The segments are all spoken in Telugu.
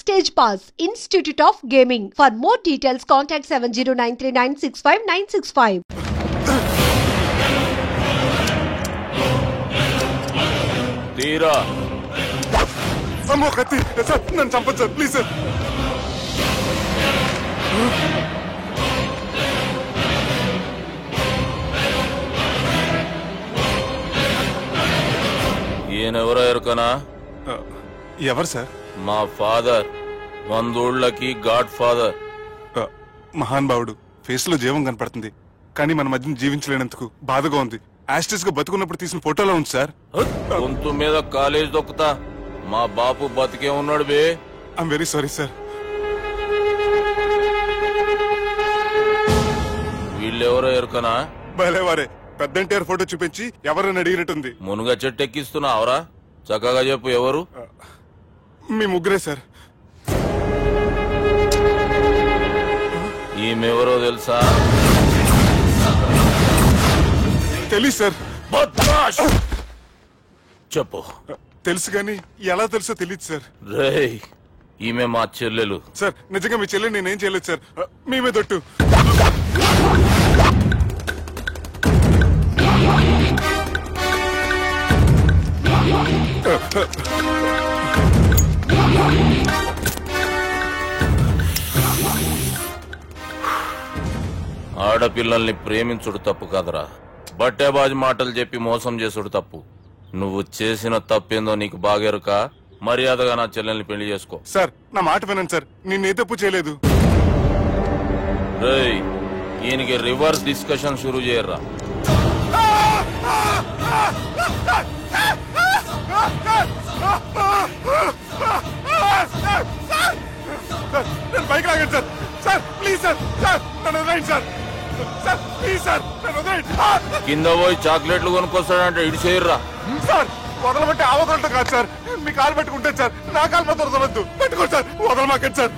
Stage Pass, Institute of Gaming. For more details, contact 7093965965. తీరా అమ్మో కత్తి సార్, నన్ను చంపదు సార్, ప్లీజ్ సార్. ఈయనెవరో ఎరుకనా? ఎవరు సార్? మా ఫాదర్, 100 గాడ్ ఫాదర్. మహాన్ భావుడు. ఫేస్ లో జీవం కనపడుతుంది, కానీ మన మధ్యన జీవించలేనందుకు బాధగా ఉంది. యాస్టిస్ గా బతుకున్నప్పుడు తీసిన ఫోటోలో ఉంది సార్. గొంతు మీద కాలేజ్ దొక్కుతా. మా బాపు బతికే ఉన్నాడు బే. I'm very sorry sir. వీళ్ళెవరో ఎరుకనా? భలేవారే, పెద్ద ఎన్టీఆర్ ఫోటో చూపించి ఎవరైనా అడిగినట్టుంది. మునుగ చెట్టు ఎక్కిస్తున్నావురా? చక్కగా చెప్పు, ఎవరు? మీ ముగ్గురే సార్. ఈమెవరో తెలుసా? తెలీదు సార్. చెప్పు. తెలుసు కానీ ఎలా తెలుసో తెలియదు సార్. రేయ్, ఈమె మా చెల్లెలు సార్. నిజంగా మీ చెల్లెలు నేనేం చేయలేదు సార్. మీ మీద ఒట్టు. ఆడపిల్లల్ని ప్రేమించుడు తప్పు కాదురా, బట్టేబాజు మాటలు చెప్పి మోసం చేసుడు తప్పు. నువ్వు చేసిన తప్పేందో నీకు బాగెరుక. మర్యాదగా నా చెల్లెల్ని పెళ్లి చేసుకో. సార్, నా మాట వినండి సార్, నేనే తప్పు చేయలేదు. రేయ్, ఈయనకి రివర్స్ డిస్కషన్ షురూ చేయర్రా. బైక్ లాగండి sir. Sir please sir, sir నన్ను వదిలేయండి సార్. సార్ ప్లీజ్ సార్, నన్ను వదిలేయండి. కింద పోయి చాక్లెట్లు కొనుక్కొస్తాడంటే ఇటు చేయర్రా. సార్ వదలబట్టి ఆ వదలటం కాదు సార్, మీ కాలు పెట్టుకుంటాను సార్. నా కాలు మాత్రం వదలవద్దు. పెట్టుకోండి సార్, వదలమాకండి సార్.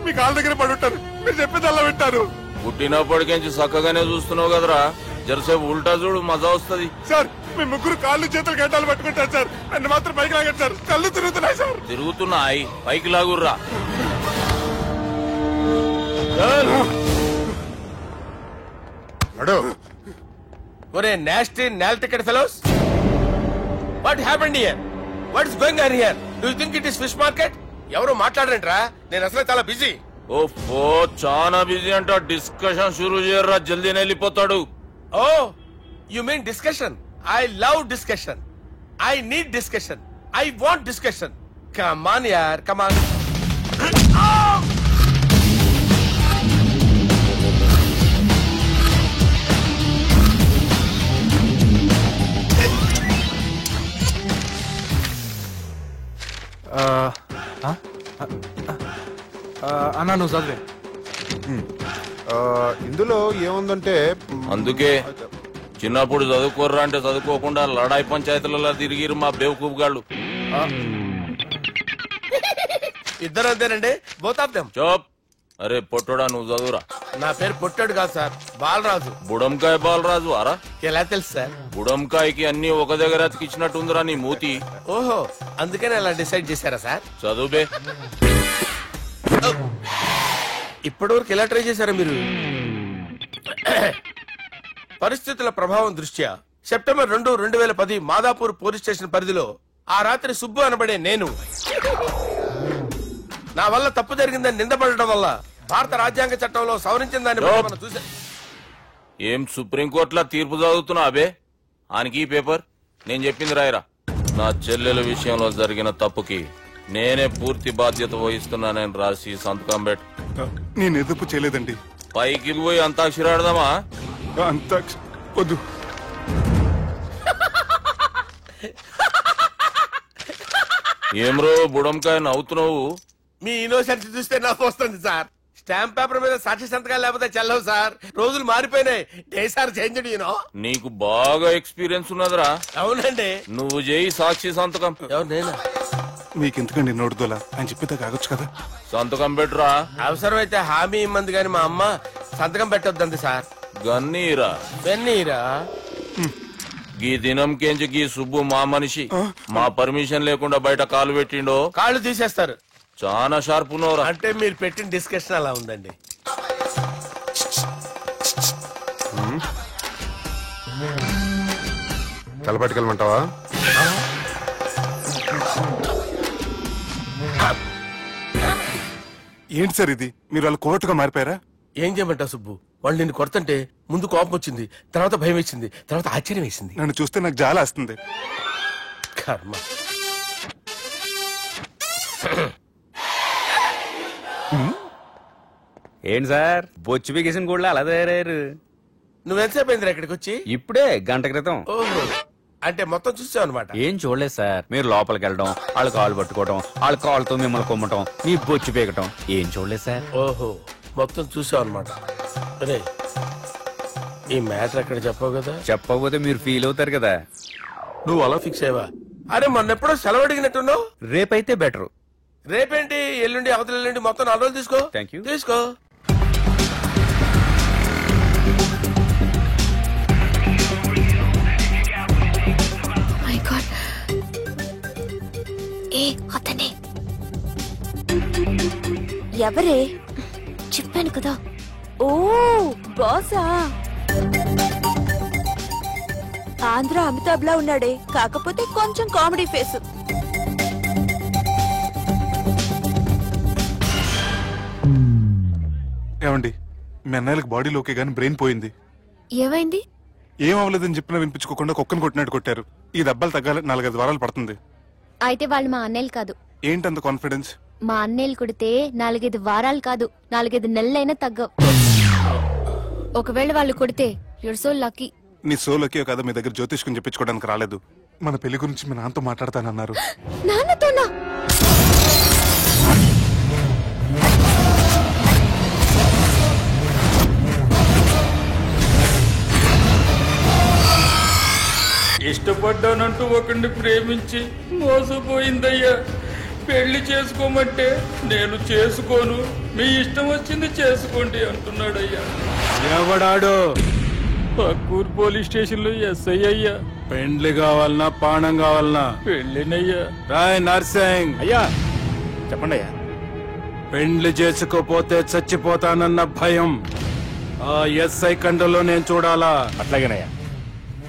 మీ కాలు దగ్గర పడి ఉంటారు, మీరు చెప్పేది అలా వింటారు. పుట్టినప్పటికేంచి చక్కగానే చూస్తున్నావు కదరా, జరసేపు ఉల్టా చూడు, మజా వస్తుంది. సార్ మీ ముగ్గురు కాళ్ళు చేతులు గడ్డాలు పట్టుకుంటారు సార్, నన్ను మాత్రం పైకి లాగండి సార్. కళ్ళు తిరుగుతున్నాయి సార్. తిరుగుతున్నాయి, పైకి లాగుర్రా. ఒరే nasty nail ticket fellows, what happened here? What is going on here? Do you think it is fish market? ఎవరు మాట్లాడరంట్రా, నేను అసలే చాలా బిజీ. ఓఫో, చాలా బిజీ అంట. డిస్కషన్ షురూ చేయర్రా, జల్దీ వెళ్ళిపోతాడు. ఓ, you mean discussion? I love discussion. I need discussion. I want discussion. Come on yaar, come on. అన్నా నువ్వు చదివే. ఇందులో ఏముందంటే, అందుకే చిన్నప్పుడు చదువుకోర్రా అంటే చదువుకోకుండా లడాయి పంచాయతీలలో తిరిగిరు మా బేవకూఫ్ గాళ్ళు. ఇద్దరు అంతేనండి, బోత్ ఆఫ్ దెమ్. చోప్. అరే పొట్టోడా, నువ్వు చదువురా. నా పేరు పొట్టాడు కాదు సార్, బాలరాజు. బుడంకాయ బాలరాజు అరా? ఎలా తెలుసు సార్? బుడంకాయకి అన్ని ఒక దగ్గర అతికిచ్చినట్టుందిరా నీ మూతి. ఓహో, అందుకని అలా డిసైడ్ చేశారా సార్? చదువుబే. ఇప్పటి వరకు ఎలా ట్రై చేశారా మీరు? పరిస్థితుల ప్రభావం దృష్ట్యా సెప్టెంబర్ 2, 2010 మాదాపూర్ పోలీస్ స్టేషన్ పరిధిలో ఆ రాత్రి సుబ్బు అనబడే నేను నా వల్ల తప్పు జరిగిందని నిందపడడం వల్ల భారత రాజ్యాంగ చట్టంలో సవరించిన దాన్ని మనం చూసా. ఏం సుప్రీంకోర్టులో తీర్పు చదువుతున్నా అబే? ఆనికి పేపర్ నేను చెప్పింది రాయరా. నా చెల్లెల విషయంలో జరిగిన తప్పుకి నేనే పూర్తి బాధ్యత వహిస్తున్నానని రాసి సంతకం పెట్టు. నేను ఎదుపు చేయలేదండి. పైకి పోయి అంతాక్షరి ఆడదామా? అంత వద్దు. ఏమ్రో బుడంకాయ నవ్వుతున్నావు? మీ ఇన్నోసెన్స్ చూస్తే నాకు వస్తుంది సార్. స్టాంప్ పేపర్ మీద సాక్షి సంతకాలు లేకపోతే చెల్లవు సార్. రోజులు మారిపోయినాయి. డేసార్ చేంజ్ యూనో. నీకు బాగా ఎక్స్పీరియన్స్ ఉన్నదిరా. అవునండి. నువ్వు చేయి సాక్షి సంతకం. ఎవరు నేనా? మీకెందుకండి నోడుదోలా, ఆయన చెప్పేదా కాగొచ్చు కదా. సంతకం పెట్టురా. అవసరమైతే హామీ ఇమ్మంది కానీ మా అమ్మ సంతకం పెట్టొద్దండి సార్. గన్నీరా వెన్నీరా. గీ దినంకేంచి గీ సుబ్బు మా మనిషి. మా పర్మిషన్ లేకుండా బయట కాలు పెట్టిండో కాళ్ళు తీసేస్తారు. చాలా షార్ప్ ఉన్నవరా. అంటే మీరు పెట్టిన డిస్కషన్ అలా ఉందండి. తలపట్టుకెళ్ళమంటావా? ఏంటి సార్ ఇది, మీరు వాళ్ళు కోర్టుగా మారిపోయారా? ఏం చేయమంటావు సుబ్బు, వాళ్ళు నిన్ను కొడుతుంటే ముందు కోపం వచ్చింది, తర్వాత భయం వేసింది, తర్వాత ఆశ్చర్యం వేసింది. నన్ను చూస్తే నాకు జాలి వస్తుంది. కర్మ. ఏంటి సార్ బొచ్చు బిగేసిన కూడా అలా తయారయ్యారు? నువ్వెంతసేపు అయిందిరా ఇక్కడికి వచ్చి? ఇప్పుడే గంట క్రితం. ఓహో, అంటే మొత్తం చూసావు అనమాట. ఏం చూడలేదు సార్. మీరు లోపలికి వెళ్ళడం, వాళ్ళ కాళ్ళు పట్టుకోవడం, వాళ్ళ కాళ్ళతో మిమ్మల్ని కొమ్మటం, మీ బొచ్చు పీకటం ఏం చూడలేదు సార్. ఓహో, మొత్తం చూసావు అనమాట. అరే, ఈ మ్యాటర్ అక్కడ చెప్పావు కదా. చెప్పకపోతే మీరు ఫీల్ అవుతారు కదా. నువ్వు అలా ఫిక్స్ అయ్యవా? అరే మొన్నెప్పుడో సెలవు అడిగినట్టున్నావు. రేపైతే బెటర్. రేపేంటి, ఎల్లుండి అవతల ఎల్లుండి మొత్తం 4 రోజులు తీసుకో. Thank you. తీసుకో. మై గాడ్, ఏ అతనే ఎవరే? చెప్పాను కదా. ఓ బాసా, ఆంధ్ర అమితాబ్ లా ఉన్నాడే, కాకపోతే కొంచెం కామెడీ ఫేస్. ఏమండి, మీ అన్నయ్యలకు బాడీలో ఓకే గానీ బ్రెయిన్ పోయింది. ఏమైంది? ఏం అవ్వలేదని చెప్పినా వినిపించుకోకుండా కుక్కను కొట్టినట్టు కొట్టారు. ఈ దెబ్బలు తగ్గాలి 4-5 వారాలు పడుతుంది. అయితే వాళ్ళు మా అన్నయ్యలు కాదు. ఏంటంత కాన్ఫిడెన్స్? మా అన్నయ్యలు కొడితే 4-5 వారాలు కాదు, 4-5 నెలలైనా తగ్గవు. ఒకవేళ వాళ్ళు కొడితే యూర్ సో లక్కీ. నీ సోలోకి కదా మీ దగ్గర జ్యోతిష్కం చెప్పించుకోవడానికి రాలేదు. మన పెళ్లి గురించి మీ నాన్నతో మాట్లాడతానన్నారు. నాన్నతోనా? ఇష్టపడ్డానంటూ ఒకరిని ప్రేమించి మోసపోయిందయ్యా. పెళ్లి చేసుకోమంటే నేను చేసుకోను, మీ ఇష్టం వచ్చింది చేసుకోండి అంటున్నాడయ్యా. ఎవడాడు? పక్కూరు పోలీస్ స్టేషన్ లో ఎస్ఐ అయ్యా. పెండ్లి కావాలనా పానం కావాలనా? పెళ్ళినయ్యా. రాయ్ నర్సింగ్, అయ్యా చెప్పండి అయ్యా. పెండ్లి చేసుకోపోతే చచ్చిపోతానన్న భయం ఆ ఎస్ఐ కండలో నేను చూడాలా? అట్లాగేనయ్యా.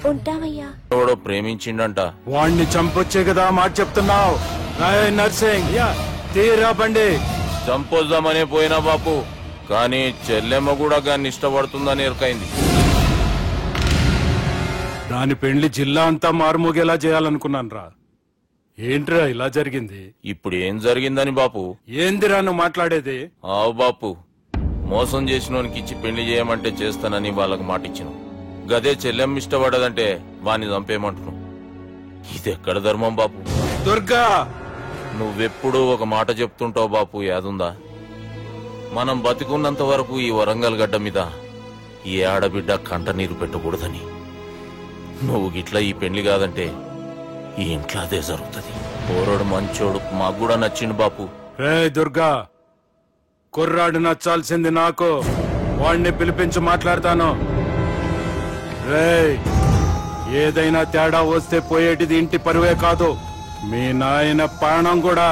ఉంటామయ్యా. ఎవడో ప్రేమించిండంట. వాణ్ణి చంపొచ్చే కదా మాట చెప్తున్నావు. రాయ్ నర్సింగ్, తీరా బండి. చంపొద్దామనే పోయినా బాపు, కానీ చెల్లెమ్మ కూడా గాన్ని ఇష్టపడుతుందని ఎరకైంది. దాని పెండ్లి జిల్లా అంతా మారుమోగేలా చేయాలనుకున్నాను రా. ఏంట్రా ఇలా జరిగింది? ఇప్పుడు ఏం జరిగిందని బాపు? ఏందిరా నువ్వు మాట్లాడేది? ఆవు బాపు, మోసం చేసినోనికి ఇచ్చి పెళ్లి చేయమంటే చేస్తానని వాళ్ళకి మాటిచ్చినాం. గదే చెల్లెమ్మ ఇష్టపడదంటే వాణ్ణి చంపేయమంటున్నావు. ఇదెక్కడ ధర్మం బాపు? దుర్గా, నువ్వెప్పుడూ ఒక మాట చెప్తుంటావు బాపు, యాదుందా? మనం బతికున్నంత వరకు ఈ వరంగల్ గడ్డ మీద ఈ ఆడబిడ్డ కంట నీరు పెట్టకూడదని. నువ్వు గిట్లా ఈ పెళ్లి కాదంటే ఈ ఇంట్లో అదే జరుగుతుంది. పోరోడు మంచోడు, మాకు కూడా నచ్చిండు బాపు. రే దుర్గా, కుర్రాడు నచ్చాల్సింది నాకు. వాణ్ణి పిలిపించి మాట్లాడతాను. రే, ఏదైనా తేడా వస్తే పోయేటిది ఇంటి పరువే కాదు, మీ నాయన ప్రాణం కూడా.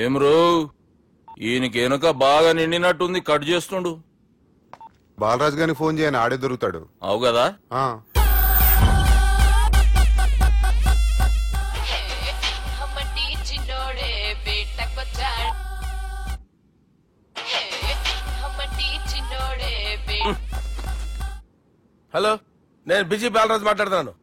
ఏం రో, ఈయనకి వెనుక బాగా నిండినట్టుంది, కట్ చేస్తుండు. బాలరాజు గారికి ఫోన్ చేయని, ఆడే దొరుకుతాడు. అవు కదా. హలో, నేను బిజీ బాలరాజు మాట్లాడుతున్నాను.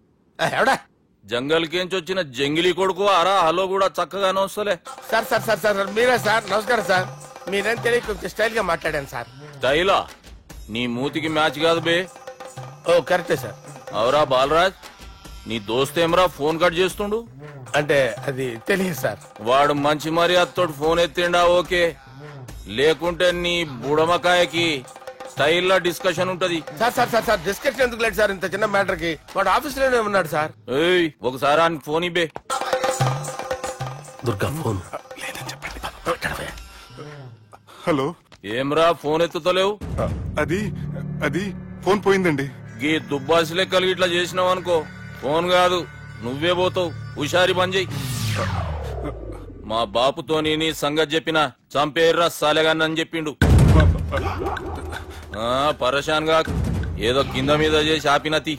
ఎవడా? జంగల్ కేంచి వచ్చిన జంగిలీ కొడుకు అరా. హలో కూడా చక్కగానే వస్తలే. సార్ సార్ సార్ సార్ మీరే సార్? నమస్కారం సార్. మీరేం తెలియక కొంచెం స్టైల్ గా మాట్లాడాను సార్. స్టైలా? నీ మూతికి మ్యాచ్ కాదు బే. ఓ కరెక్టే సార్. అవరా బాలరాజ్, నీ దోస్తేమరా ఫోన్ కట్ చేస్తుండు? అంటే అది తెలియదు సార్. వాడు మంచి మర్యాదతో ఫోన్ ఎత్తిండా ఓకే, లేకుంటే నీ బుడమకాయకి స్టైల్ డిస్కషన్ ఉంటది. సార్ డిస్కషన్ ఎందుకు లేదు సార్ ఇంత చిన్న మ్యాటర్ కి? వాడు ఆఫీస్ లోనే ఉన్నాడు సార్. ఏయ్ ఒకసారి ఆయన ఫోన్ ఇబ్బే. దుర్గా ఫోన్. హలో, ఏమ్రా ఫోన్ ఎత్తుతలేవు? అది ఫోన్ పోయిందండి. గీ దుబ్బాసి లెక్కలు ఇట్లా చేసినావు అనుకో, ఫోన్ కాదు నువ్వే పోతావు. హుషారి పని చెయ్యి. మా బాపుతోని నీ సంగతి చెప్పినా చంపేర్రా సాలెగాన్ని అని చెప్పిండు. పరేషాన్ గా ఏదో కింద మీద చేసి ఆపినతి.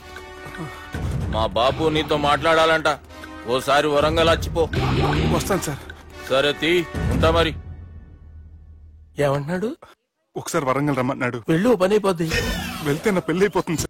మా బాపు నీతో మాట్లాడాలంట. ఓసారి వరంగల్ వచ్చిపో. వస్తాను సార్. సరే తీ, ఉంటా మరి. ఏమన్నాడు? ఒకసారి వరంగల్ రమ్మన్నాడు. వెళ్ళు, పని అయిపోద్ది. వెళ్తే నా పెళ్లి అయిపోతుంది సార్.